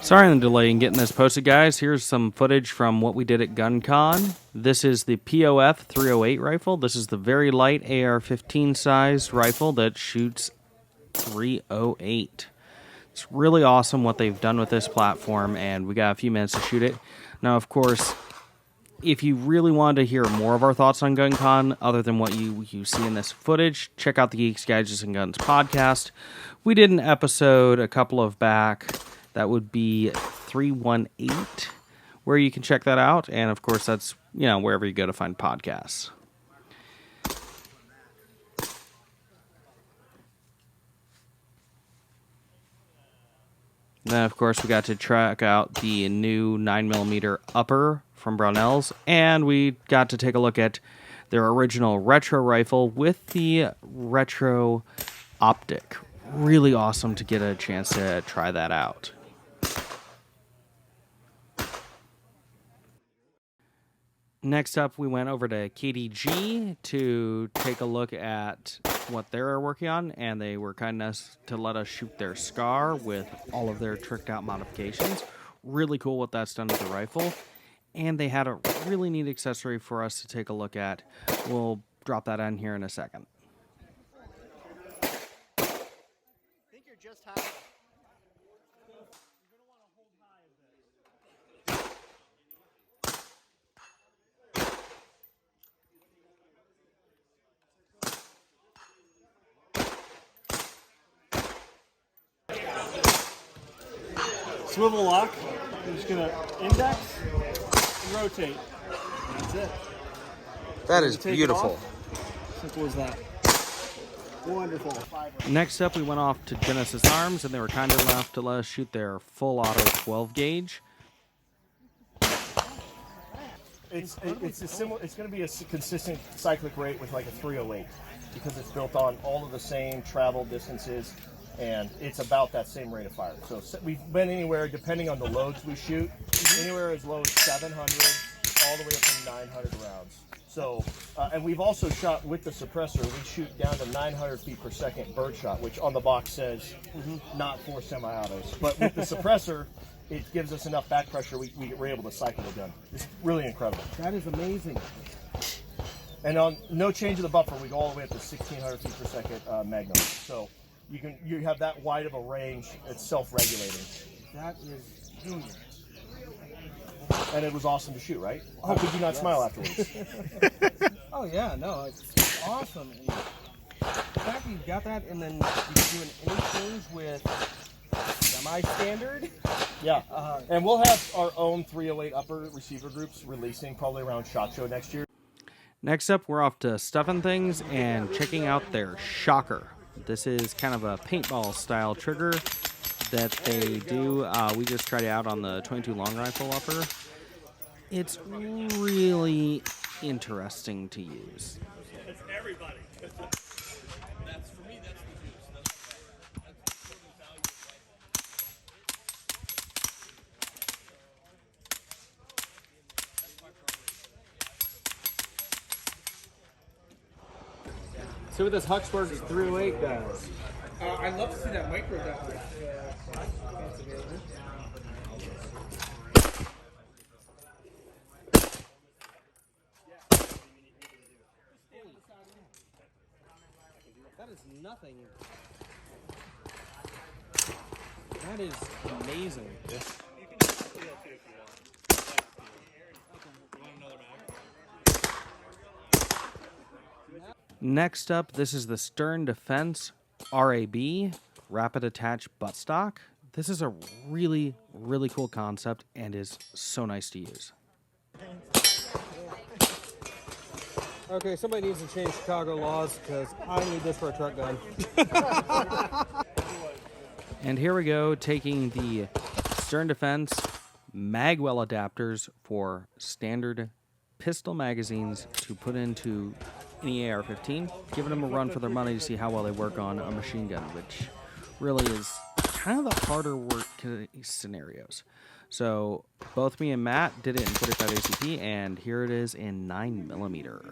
Sorry on the delay in getting this posted, guys. Here's some footage from what we did at GunCon. This is the POF 308 rifle. This is the very light AR-15 sized rifle that shoots 308. It's really awesome what they've done with this platform, and we got a few minutes to shoot it. Now, of course, if you really wanted to hear more of our thoughts on GunCon, other than what you see in this footage, check out the Geeks, Gadgets, and Guns podcast. We did an episode a couple of back. That would be 318, where you can check that out. And, of course, that's, wherever you go to find podcasts. Then, of course, we got to check out the new 9mm upper from Brownells. And we got to take a look at their original retro rifle with the retro optic. Really awesome to get a chance to try that out. Next up, we went over to KDG to take a look at what they're working on, and they were kind enough to let us shoot their SCAR with all of their tricked out modifications. Really cool what that's done to the rifle. And they had a really neat accessory for us to take a look at. We'll drop that on here in a second. I think you're just high. Swivel lock. I'm just going to index and rotate. That's it. That is beautiful. Simple as that. Wonderful. Next up, we went off to Genesis Arms, and they were kind enough to let us shoot their full auto 12 gauge. It's a similar. It's going to be a consistent cyclic rate with like a 308 because it's built on all of the same travel distances. And it's about that same rate of fire. So we've been anywhere, depending on the loads we shoot, anywhere as low as 700 all the way up to 900 rounds. So, and we've also shot with the suppressor, we shoot down to 900 feet per second birdshot, which on the box says not for semi-autos. But with the suppressor, it gives us enough back pressure, we're able to cycle the gun. It's really incredible. That is amazing. And on no change of the buffer, we go all the way up to 1600 feet per second Magnum. So you have that wide of a range. It's self-regulating. That is genius. And it was awesome to shoot, right? How could you not smile afterwards? Oh yeah, no, it's awesome. And the fact that you've got that, and then you can do an interchange with semi-standard. Yeah, and we'll have our own 308 upper receiver groups releasing probably around SHOT Show next year. Next up, we're off to Stuffing Things and checking out their shocker. This is kind of a paintball style trigger that they do. We just tried it out on the 22 long rifle upper. It's really interesting to use. It's everybody. That's for me. That's the juice. See what this Huxwrx 308 does. I'd love to see that micro down. That is nothing. That is amazing. Next up, this is the Stern Defense RAB, Rapid Attach Buttstock. This is a really, really cool concept and is so nice to use. Okay, somebody needs to change Chicago laws because I need this for a truck gun. And here we go, taking the Stern Defense Magwell adapters for standard pistol magazines to put into any AR-15, giving them a run for their money to see how well they work on a machine gun, which really is kind of the harder work scenarios. So both me and Matt did it in 45 ACP, and here it is in 9mm.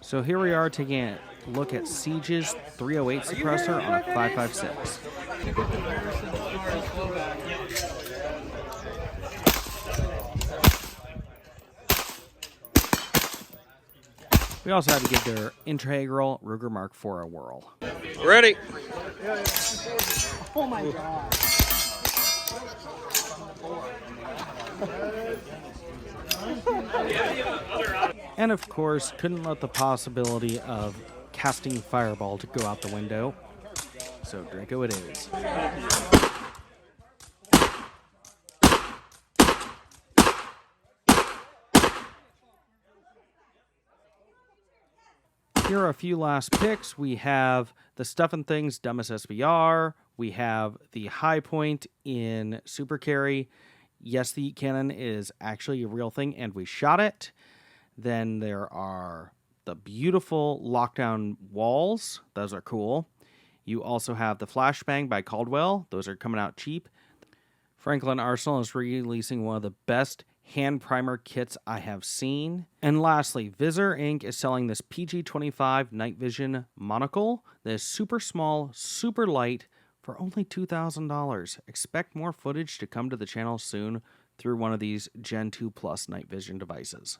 So here we are taking a look at Siege's 308 suppressor on a 5.56. We also had to give their integral Ruger Mark IV a whirl. Ready? Oh my god. And of course, couldn't let the possibility of casting fireball to go out the window. So Draco it is. Here are a few last picks. We have the Stuff and Things Dumbest SBR. We have the HiPoint in Super Carry. Yes, the heat cannon is actually a real thing, and we shot it. Then there are the beautiful lockdown walls. Those are cool. You also have the Flashbang by Caldwell. Those are coming out cheap. Franklin Arsenal is releasing one of the best hand primer kits I have seen. And lastly, VisIR Inc. is selling this PG-25 night vision monocle that is super small, super light for only $2,000. Expect more footage to come to the channel soon through one of these Gen 2 Plus night vision devices.